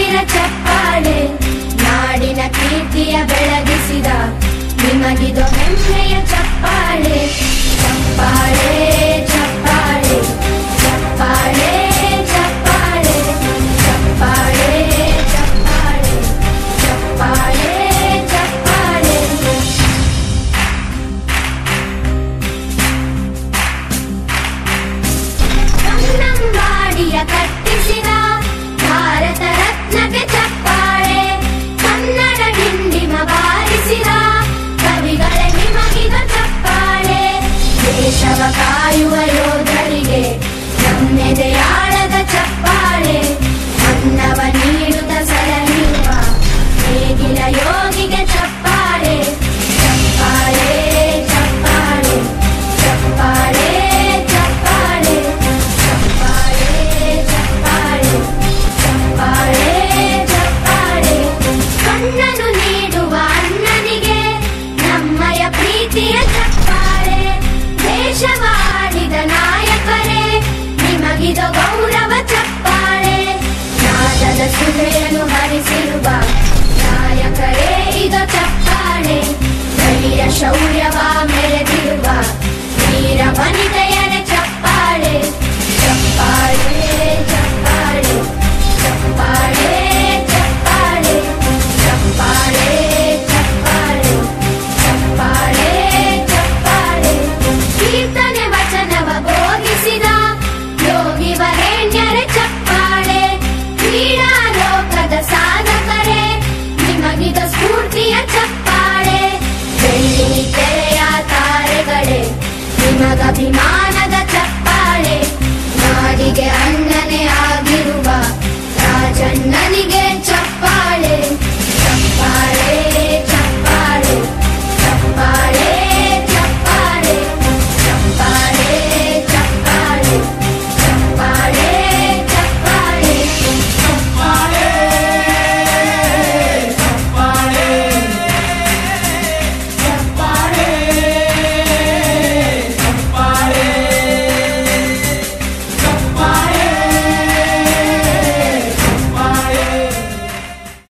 ಸಾವಿರ ಚಪ್ಪಾಳೆ ನಾಡಿನ ಕೀರ್ತಿಯ ಬೆಳಗಿಸಿದ ನಿಮಗಿದು ಹೆಮ್ಮೆಯ ಚಪ್ಪಾಳೆ ಚಪ್ಪಾಳೆ ಚಪ್ಪಾಳೆ ಚಪ್ಪಾಳೆ ಚಪ್ಪಾಳೆ ಚಪ್ಪಾಳೆ ಚಪ್ಪಾಳೆ ಚಪ್ಪಾಳೆ ಚಪ್ಪಾಳೆ ಕನ್ನಂಬಾಡಿಯ ಕಟ್ಟಿಸಿದ ಭಾರತ ರತ್ನಕ್ಕೆ ಚಪ್ಪಾಳೆ ಕನ್ನಡ ಡಿಂಡಿಮ ಬಾರಿಸಿದ ಕವಿಗಳೇ ನಿಮಗಿದ ಚಪ್ಪಾಳೆ ದೇಶವ ಕಾಯುವ ಯೋಧರಿಗೆ ನಮ್ಮೆದೆಯಾಳದ ಚಪ್ಪಾಳೆ ಅನ್ನವ ನೀಡುತ್ತ ಸಲಹಿರುವ ನೇಗಿಲ ಯೋಗಿಗೆ ಚಪ್ಪಾಳೆ ಚಪ್ಪಾಳೆ ಚಪ್ಪಾಳೆ ಚಪ್ಪಾಳೆ ಚಪ್ಪಾಳೆ ಚಪ್ಪಾಳೆ ಚಪ್ಪಾಳೆ ಚಪ್ಪಾಳೆ ಚಪ್ಪಾಳೆ ಕಣ್ಣನು ನೀಡುವ ಅಣ್ಣನಿಗೆ ನಮ್ಮಯ ಪ್ರೀತಿಯ ಚಪ್ಪಾಳೆ ದೇಶವಾಡಿದ ನಾಯಕರೇ ನಿಮಗಿದು ಗೌರವ ಚಪ್ಪಾಳೆ ನಾದದ ಸುಧೆಯನ್ನು ಹರಿಸಿರುವ ನಾಯಕರೇ ಇದು ಚಪ್ಪಾಳೆ ಧೈರ್ಯ ಶೌರ್ಯವ ಮೆರೆದಿರುವ ವೀರ ವನಿತೆಯರ ಚಪ್ಪಾಳೆ ಚಪ್ಪಾಳೆ ಚಪ್ಪಾಳೆ ಚಪ್ಪಾಳೆ